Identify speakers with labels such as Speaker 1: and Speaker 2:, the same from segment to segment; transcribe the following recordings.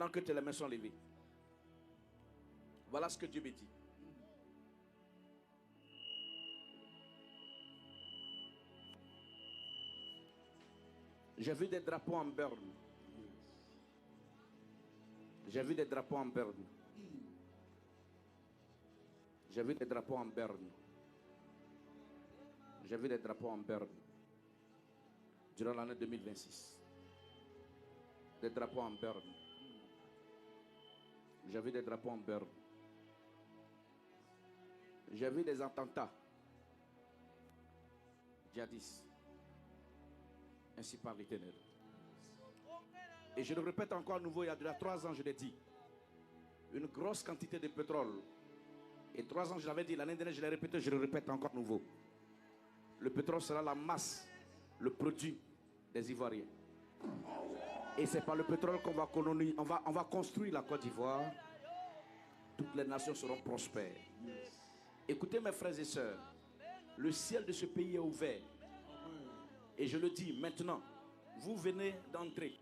Speaker 1: Pendant que tes mains sont levées. Voilà ce que Dieu me dit. J'ai vu des drapeaux en berne. J'ai vu des drapeaux en berne. J'ai vu des drapeaux en berne. J'ai vu des drapeaux en berne. Durant l'année 2026. Des drapeaux en berne. J'ai vu des drapeaux en berne. J'ai vu des attentats. Djihadistes. Ainsi par l'Éternel. Et je le répète encore à nouveau, il y a déjà 3 ans, je l'ai dit. Une grosse quantité de pétrole. Et 3 ans, je l'avais dit, l'année dernière, je l'ai répété, je le répète encore à nouveau. Le pétrole sera la masse, le produit des Ivoiriens. Et c'est par le pétrole qu'on va coloniser, on va construire la Côte d'Ivoire. Toutes les nations seront prospères. Écoutez mes frères et sœurs, le ciel de ce pays est ouvert. Et je le dis maintenant, vous venez d'entrer.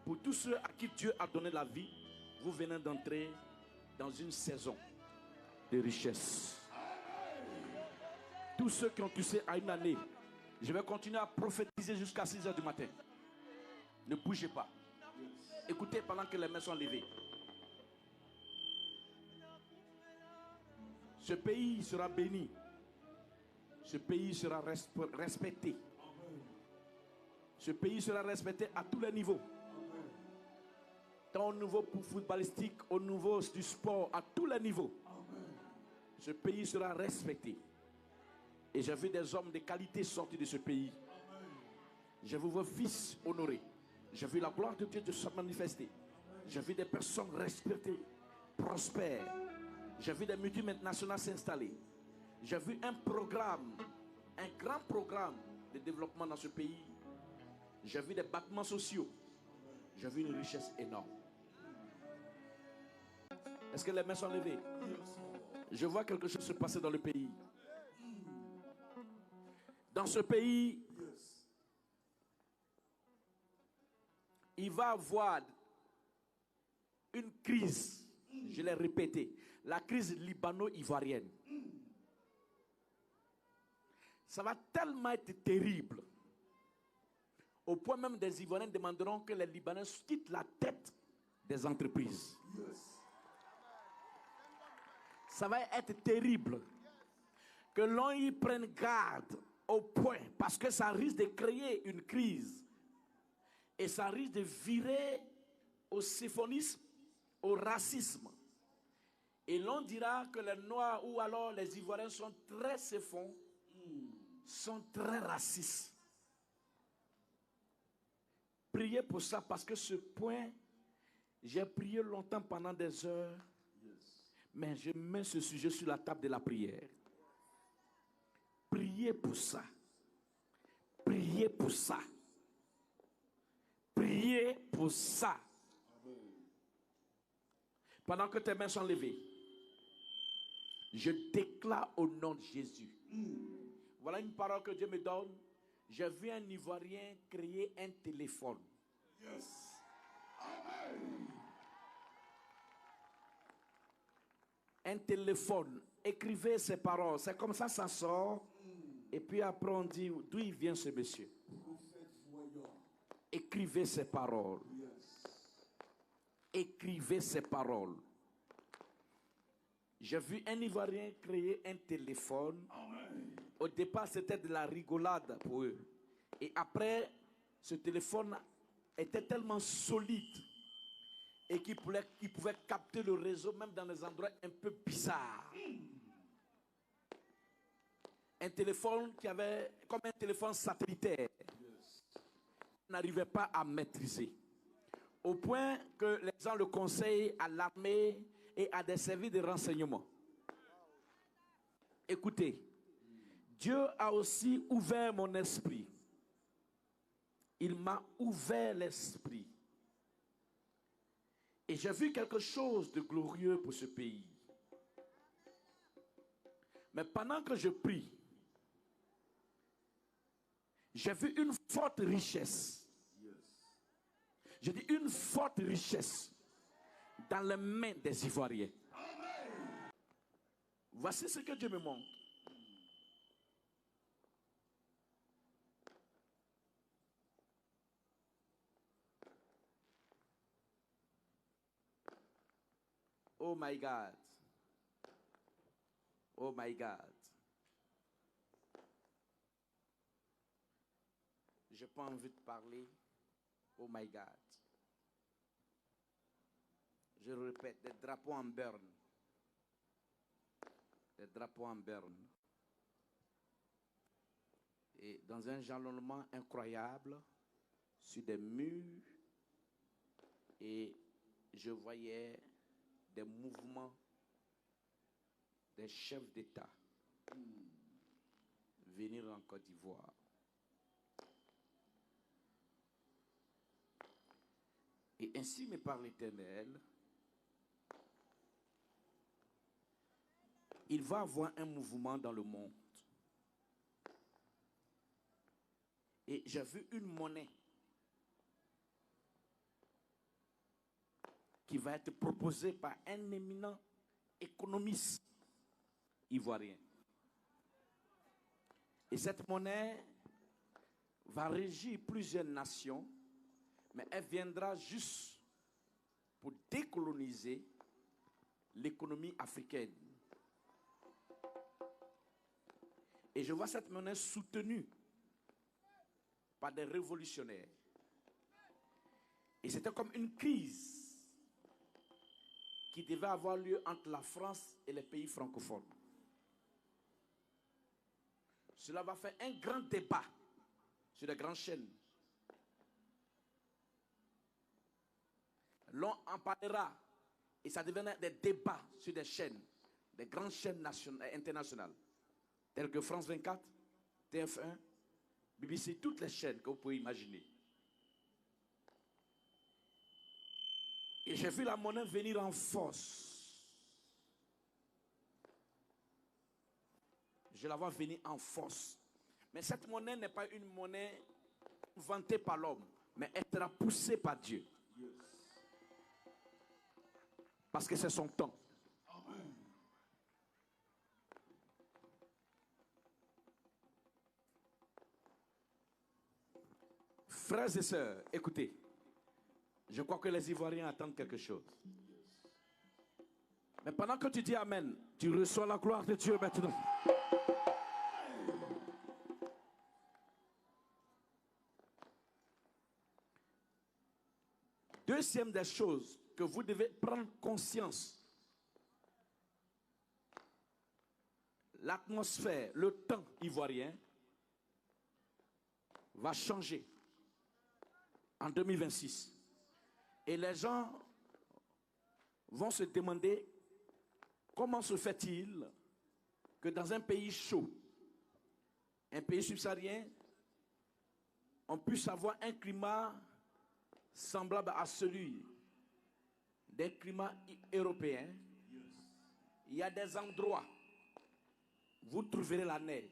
Speaker 1: Pour tous ceux à qui Dieu a donné la vie, vous venez d'entrer dans une saison de richesse. Tous ceux qui ont touché à une année, je vais continuer à prophétiser jusqu'à 6 h du matin. Ne bougez pas. Écoutez pendant que les mains sont levées. Ce pays sera béni. Ce pays sera respecté. Ce pays sera respecté à tous les niveaux. Tant au niveau footballistique, au niveau du sport, à tous les niveaux. Ce pays sera respecté. Et j'ai vu des hommes de qualité sortir de ce pays. J'ai vu vos fils honorés. J'ai vu la gloire de Dieu se manifester. J'ai vu des personnes respectées, prospères. J'ai vu des multinationales s'installer. J'ai vu un programme, un grand programme de développement dans ce pays. J'ai vu des bâtiments sociaux. J'ai vu une richesse énorme. Est-ce que les mains sont levées? Je vois quelque chose se passer dans le pays. Dans ce pays, il va y avoir une crise. Je l'ai répété. La crise libano-ivoirienne. Ça va tellement être terrible. Au point même des Ivoiriens demanderont que les Libanais quittent la tête des entreprises. Ça va être terrible. Que l'on y prenne garde au point, parce que ça risque de créer une crise. Et ça risque de virer au siphonisme, au racisme. Et l'on dira que les Noirs ou alors les Ivoiriens sont très siphons, sont très racistes. Priez pour ça parce que ce point, j'ai prié longtemps pendant des heures, mais je mets ce sujet sur la table de la prière. Priez pour ça. Priez pour ça. Priez pour ça. Pendant que tes mains sont levées, je déclare au nom de Jésus. Voilà une parole que Dieu me donne. J'ai vu un Ivoirien créer un téléphone. Un téléphone. Écrivez ces paroles. C'est comme ça, ça sort. Et puis après on dit, d'où il vient ce monsieur? Écrivez ces paroles. Écrivez ces paroles. J'ai vu un Ivoirien créer un téléphone. Au départ, c'était de la rigolade pour eux. Et après, ce téléphone était tellement solide et qu'il pouvait capter le réseau même dans des endroits un peu bizarres. Un téléphone qui avait comme un téléphone satellitaire. On n'arrivait pas à maîtriser. Au point que les gens le conseillent à l'armée et à des services de renseignement. Écoutez, Dieu a aussi ouvert mon esprit. Il m'a ouvert l'esprit. Et j'ai vu quelque chose de glorieux pour ce pays. Mais pendant que je prie, j'ai vu une forte richesse. Je dis une forte richesse. dans les mains des Ivoiriens. Voici ce que Dieu me montre. Oh my God. Oh my God. Je n'ai pas envie de parler. Oh my God. Je le répète, des drapeaux en berne. Des drapeaux en berne. Et dans un jalonnement incroyable, sur des murs, et je voyais des mouvements des chefs d'État venir en Côte d'Ivoire. Et ainsi me parle l'Éternel, il va avoir un mouvement dans le monde. Et j'ai vu une monnaie qui va être proposée par un éminent économiste ivoirien. Et cette monnaie va régir plusieurs nations, mais elle viendra juste pour décoloniser l'économie africaine. Et je vois cette monnaie soutenue par des révolutionnaires. Et c'était comme une crise qui devait avoir lieu entre la France et les pays francophones. Cela va faire un grand débat sur les grandes chaînes. L'on en parlera et ça deviendra des débats sur des chaînes, des grandes chaînes internationales, telles que France 24, TF1, BBC, toutes les chaînes que vous pouvez imaginer. Et j'ai vu la monnaie venir en force. Je la vois venir en force. Mais cette monnaie n'est pas une monnaie vantée par l'homme, mais elle sera poussée par Dieu. Parce que c'est son temps. Frères et sœurs, écoutez. Je crois que les Ivoiriens attendent quelque chose. Mais pendant que tu dis Amen, tu reçois la gloire de Dieu maintenant. Deuxième des choses que vous devez prendre conscience. L'atmosphère, le temps ivoirien va changer en 2026. Et les gens vont se demander comment se fait-il que dans un pays chaud, un pays subsaharien, on puisse avoir un climat semblable à celui des climats européens. Il y a des endroits où vous trouverez la neige.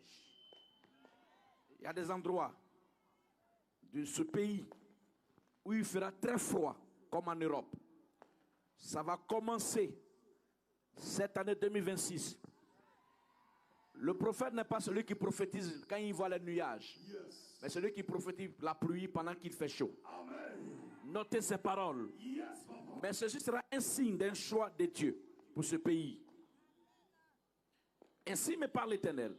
Speaker 1: Il y a des endroits de ce pays où il fera très froid, comme en Europe. Ça va commencer cette année 2026. Le prophète n'est pas celui qui prophétise quand il voit les nuages, mais celui qui prophétise la pluie pendant qu'il fait chaud. Notez ces paroles. Mais ceci sera un signe d'un choix de Dieu pour ce pays. Ainsi me parle l'Éternel,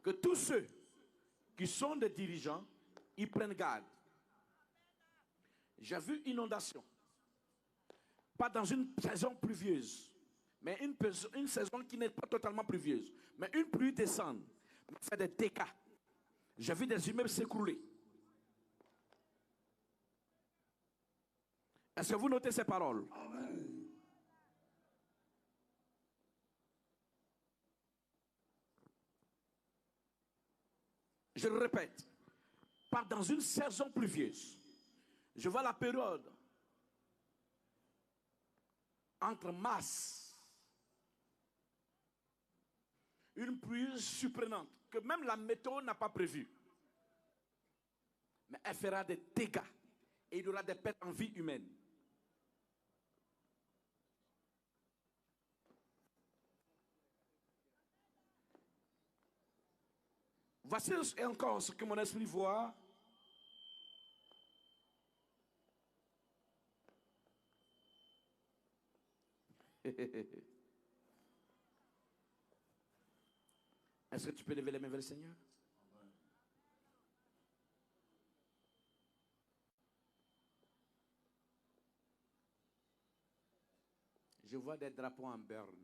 Speaker 1: que tous ceux qui sont des dirigeants, ils prennent garde. J'ai vu inondation, pas dans une saison pluvieuse, mais une saison qui n'est pas totalement pluvieuse, mais une pluie descend, fait des dégâts. J'ai vu des immeubles s'écrouler. Est-ce que vous notez ces paroles? Amen. Je le répète, pas dans une saison pluvieuse. Je vois la période entre mars, une pluie surprenante que même la météo n'a pas prévue. Mais elle fera des dégâts et il y aura des pertes en vie humaine. Voici encore ce que mon esprit voit. Est-ce que tu peux lever les mains vers le Seigneur? Je vois des drapeaux en berne.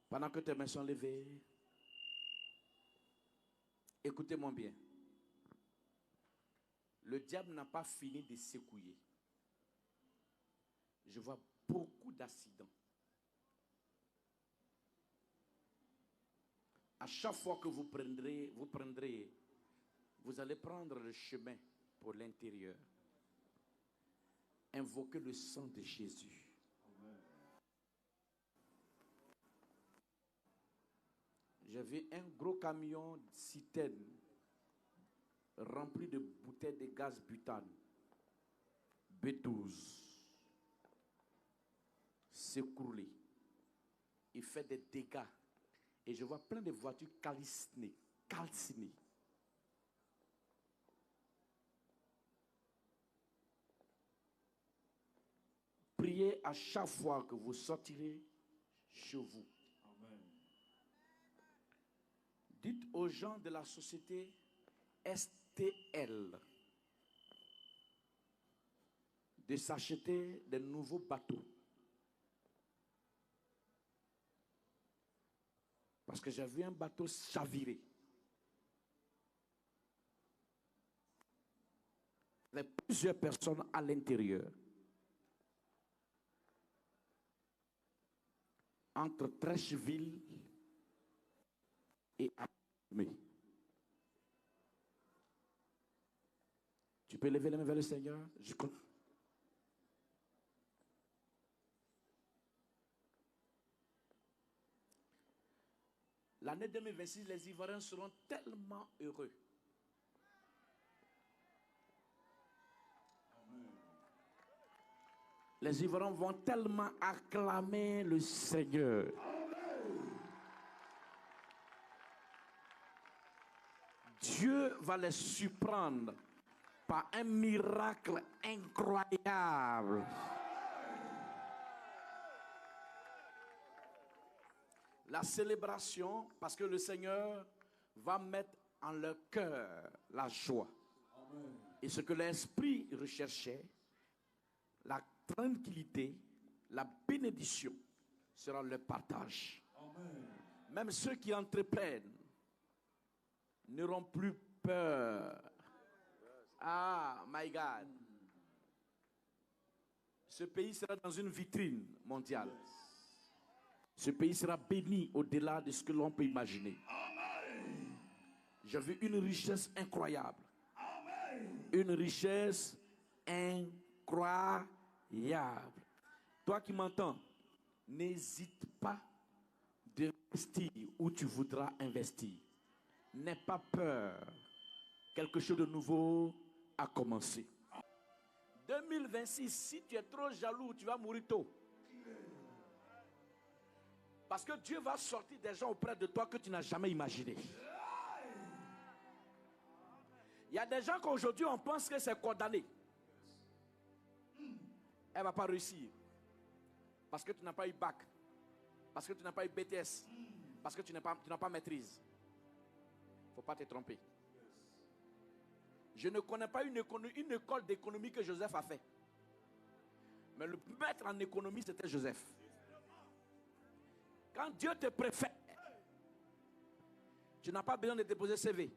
Speaker 1: Pendant que tes mains sont levées, écoutez-moi bien. Le diable n'a pas fini de s'écouiller. Je vois beaucoup d'accidents. À chaque fois que vous allez prendre le chemin pour l'intérieur. Invoquez le sang de Jésus. J'ai vu un gros camion citerne rempli de bouteilles de gaz butane, B12, s'écrouler. Il fait des dégâts. Et je vois plein de voitures calcinées. Priez à chaque fois que vous sortirez chez vous. Amen. Dites aux gens de la société STL de s'acheter de nouveaux bateaux. Parce que j'ai vu un bateau chavirer. Avec plusieurs personnes à l'intérieur. Entre Trècheville et Armée. Tu peux lever les mains vers le Seigneur? Je compte. L'année 2026, les Ivoiriens seront tellement heureux. Les Ivoiriens vont tellement acclamer le Seigneur. Dieu va les surprendre par un miracle incroyable. La célébration, parce que le Seigneur va mettre en leur cœur la joie. Amen. Et ce que l'Esprit recherchait, la tranquillité, la bénédiction sera leur partage. Amen. Même ceux qui entreprennent n'auront plus peur. Ah, my God. Ce pays sera dans une vitrine mondiale. Ce pays sera béni au-delà de ce que l'on peut imaginer. J'ai vu une richesse incroyable. Une richesse incroyable. Toi qui m'entends, n'hésite pas d'investir où tu voudras investir. N'aie pas peur. Quelque chose de nouveau a commencé. 2026, si tu es trop jaloux, tu vas mourir tôt. Parce que Dieu va sortir des gens auprès de toi que tu n'as jamais imaginé. Il y a des gens qu'aujourd'hui on pense que c'est condamné. Elle ne va pas réussir. Parce que tu n'as pas eu bac. Parce que tu n'as pas eu BTS. Parce que tu n'as pas maîtrise. Il ne faut pas te tromper. Je ne connais pas une école d'économie que Joseph a fait. Mais le maître en économie, c'était Joseph. Quand Dieu te préfère, tu n'as pas besoin de déposer CV.